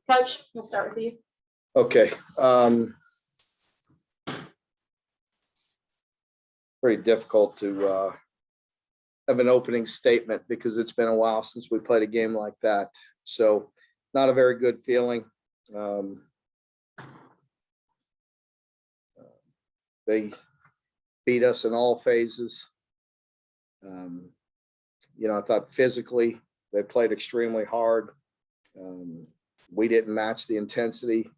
Coach, we'll start with you. Okay. Pretty difficult to have an opening statement because it's been a while since we played a game like that. So not a very good feeling. They beat us in all phases. I thought physically they played extremely hard. We didn't match the intensity.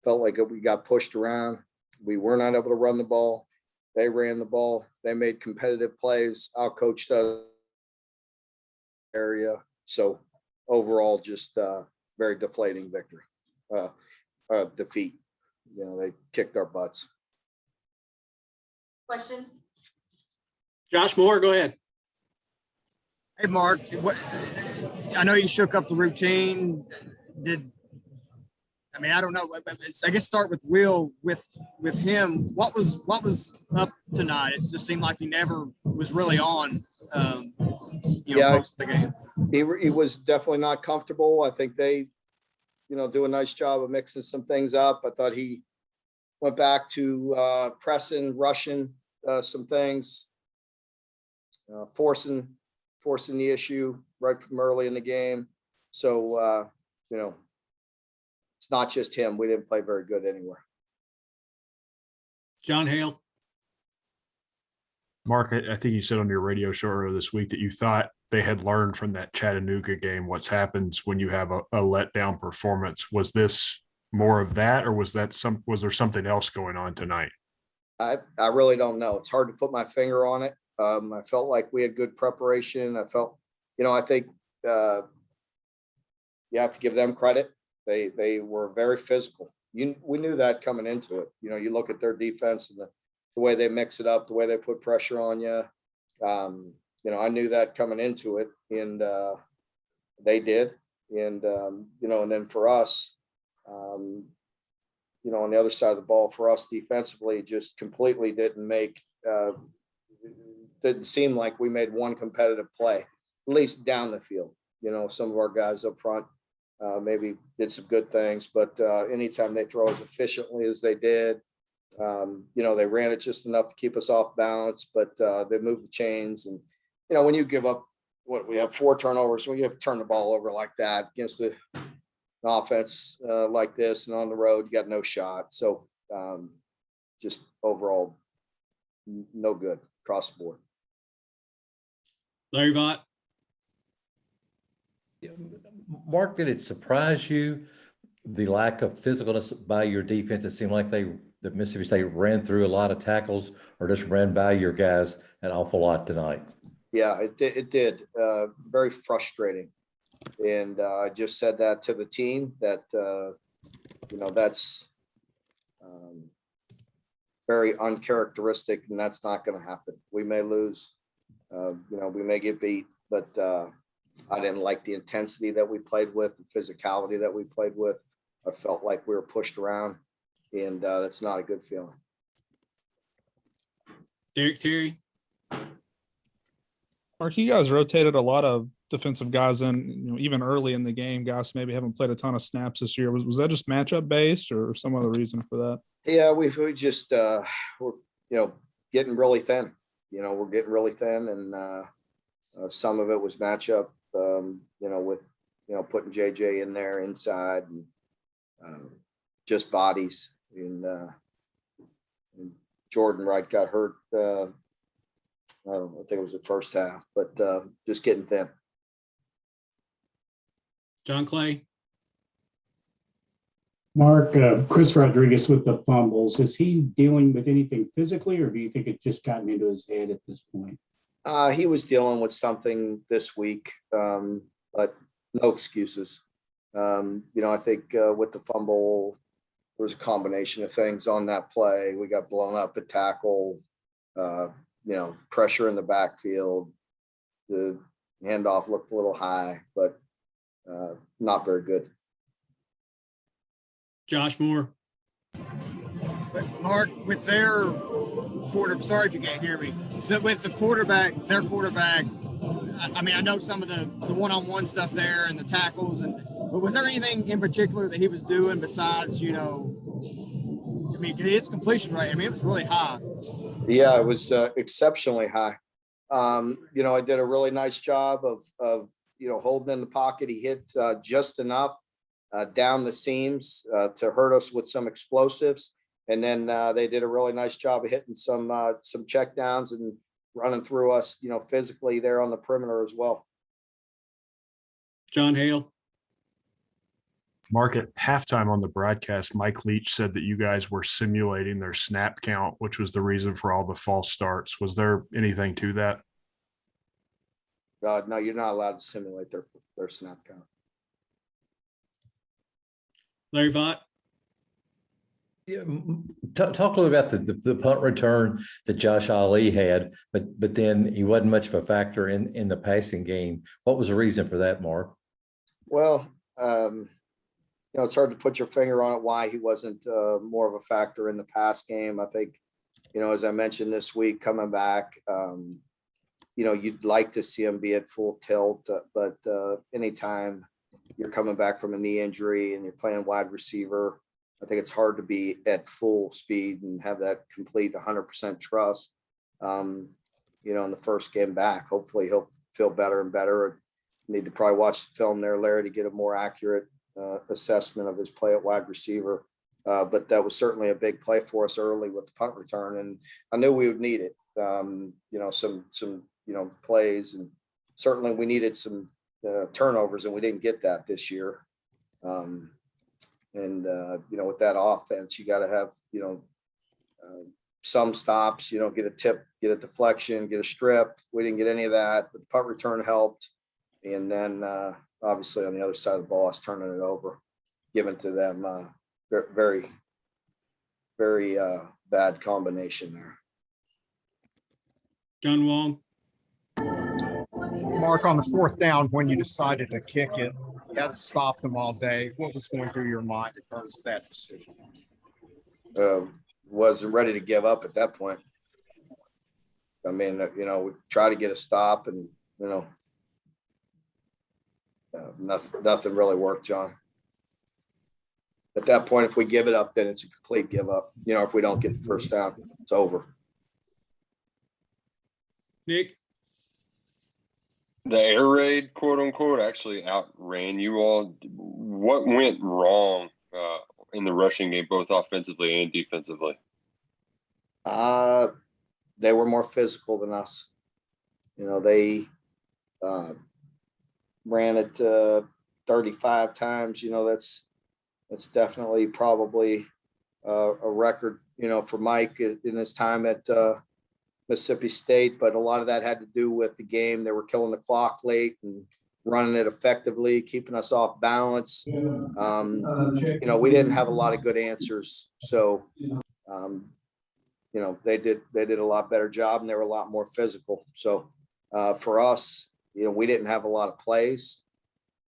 Felt like we got pushed around. We were not able to run the ball. They ran the ball. They made competitive plays. Outcoached us area. So overall, just very deflating victory, defeat. They kicked our butts. Questions? Josh Moore, go ahead. Hey, Mark, I know you shook up the routine. I don't know. I guess start with Will. With him, what was up tonight? It just seemed like he never was really on. Most of the game. He was definitely not comfortable. I think they, do a nice job of mixing some things up. I thought he went back to pressing, rushing some things, forcing the issue right from early in the game. So, it's not just him. We didn't play very good anywhere. John Hale. Mark, I think you said on your radio show earlier this week that you thought they had learned from that Chattanooga game what happens when you have a letdown performance. Was this more of that, or was there something else going on tonight? I really don't know. It's hard to put my finger on it. I felt like we had good preparation. I think you have to give them credit. They were very physical. We knew that coming into it. You look at their defense and the way they mix it up, the way they put pressure on you. I knew that coming into it, and they did. And and then for us, on the other side of the ball, for us defensively, just completely didn't seem like we made one competitive play, at least down the field. Some of our guys up front maybe did some good things, but anytime they throw as efficiently as they did, they ran it just enough to keep us off balance, but they moved the chains. And, when you give up we have 4 turnovers, when you have to turn the ball over like that against an offense like this and on the road, you got no shot. So just overall, no good across the board. Larry Vaught. Mark, did it surprise you the lack of physicalness by your defense? It seemed like that Mississippi State ran through a lot of tackles or just ran by your guys an awful lot tonight. Yeah, it did. Very frustrating. And I just said that to the team that, that's very uncharacteristic, and that's not going to happen. We may lose, we may get beat, but I didn't like the intensity that we played with, the physicality that we played with. I felt like we were pushed around, and that's not a good feeling. Derek Terry. Mark, you guys rotated a lot of defensive guys in, even early in the game, guys maybe haven't played a ton of snaps this year. Was that just matchup based or some other reason for that? Yeah, we just we're getting really thin. We're getting really thin, and some of it was matchup. With putting JJ in there inside and just bodies. And Jordan Wright got hurt. I think it was the first half, but just getting thin. John Clay. Mark, Chris Rodriguez with the fumbles. Is he dealing with anything physically, or do you think it's just gotten into his head at this point? He was dealing with something this week, but no excuses. I think with the fumble, there was a combination of things on that play. We got blown up at tackle, pressure in the backfield. The handoff looked a little high, but not very good. Josh Moore. But Mark, with their quarterback, sorry if you can't hear me, with their quarterback, I mean, I know some of the one-on-one stuff there and the tackles, but was there anything in particular that he was doing besides, I mean, his completion rate, I mean, it was really high. Yeah, it was exceptionally high. I did a really nice job of holding in the pocket. He hit just enough down the seams to hurt us with some explosives. And then they did a really nice job of hitting some check downs and running through us, physically there on the perimeter as well. John Hale. Mark, at halftime on the broadcast, Mike Leach said that you guys were simulating their snap count, which was the reason for all the false starts. Was there anything to that? No, you're not allowed to simulate their snap count. Larry Vaught. Yeah, talk a little about the punt return that Josh Ali had, but then he wasn't much of a factor in the passing game. What was the reason for that, Mark? Well, it's hard to put your finger on it why he wasn't more of a factor in the pass game. I think, as I mentioned this week, coming back, you'd like to see him be at full tilt, but anytime you're coming back from a knee injury and you're playing wide receiver, I think it's hard to be at full speed and have that complete 100% trust, in the first game back. Hopefully he'll feel better and better. Need to probably watch the film there, Larry, to get a more accurate assessment of his play at wide receiver. But that was certainly a big play for us early with the punt return. And I knew we would need it, some plays, and certainly we needed some turnovers, and we didn't get that this year. With that offense, you got to have, some stops, get a tip, get a deflection, get a strip. We didn't get any of that, but the punt return helped. And then obviously on the other side of the ball, us turning it over, giving to them, very, very bad combination there. John Wong. Mark, on the fourth down, when you decided to kick it, you had to stop them all day. What was going through your mind in terms of that decision? Wasn't ready to give up at that point. I mean, we try to get a stop, and nothing really worked, John. At that point, if we give it up, then it's a complete give up. If we don't get the first down, it's over. Nick. The air raid, quote unquote, actually outran you all. What went wrong in the rushing game, both offensively and defensively? They were more physical than us. They ran it 35 times. That's definitely probably a record, for Mike in his time at Mississippi State, but a lot of that had to do with the game. They were killing the clock late and running it effectively, keeping us off balance. We didn't have a lot of good answers. So, they did a lot better job, and they were a lot more physical. So for us, we didn't have a lot of plays.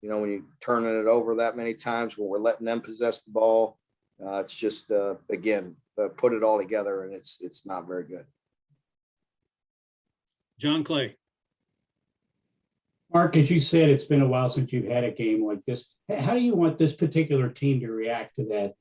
When you're turning it over that many times, when we're letting them possess the ball, it's just, put it all together, and it's not very good. John Clay. Mark, as you said, it's been a while since you've had a game like this. How do you want this particular team to react to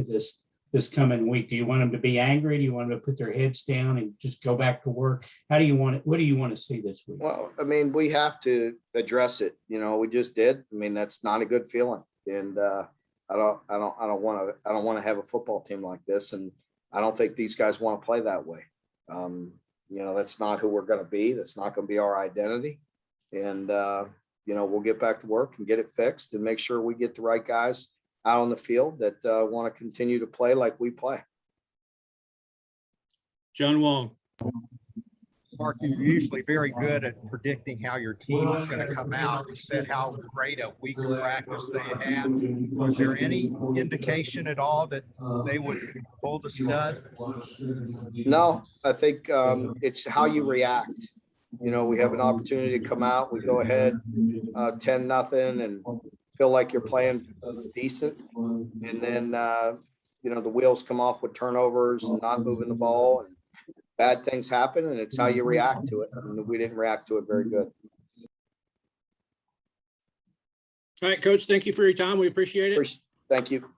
this coming week? Do you want them to be angry? Do you want them to put their heads down and just go back to work? What do you want to see this week? Well, I mean, we have to address it. We just did. I mean, that's not a good feeling. And I don't want to have a football team like this. And I don't think these guys want to play that way. That's not who we're going to be. That's not going to be our identity. And, we'll get back to work and get it fixed and make sure we get the right guys out on the field that want to continue to play like we play. John Wong. Mark, you're usually very good at predicting how your team is going to come out. You said how great a week of practice they had. Was there any indication at all that they would pull the stud? No, I think it's how you react. We have an opportunity to come out. We go ahead 10-0 and feel like you're playing decent. And then, the wheels come off with turnovers and not moving the ball. And bad things happen, and it's how you react to it. And we didn't react to it very good. All right, Coach, thank you for your time. We appreciate it. Thank you.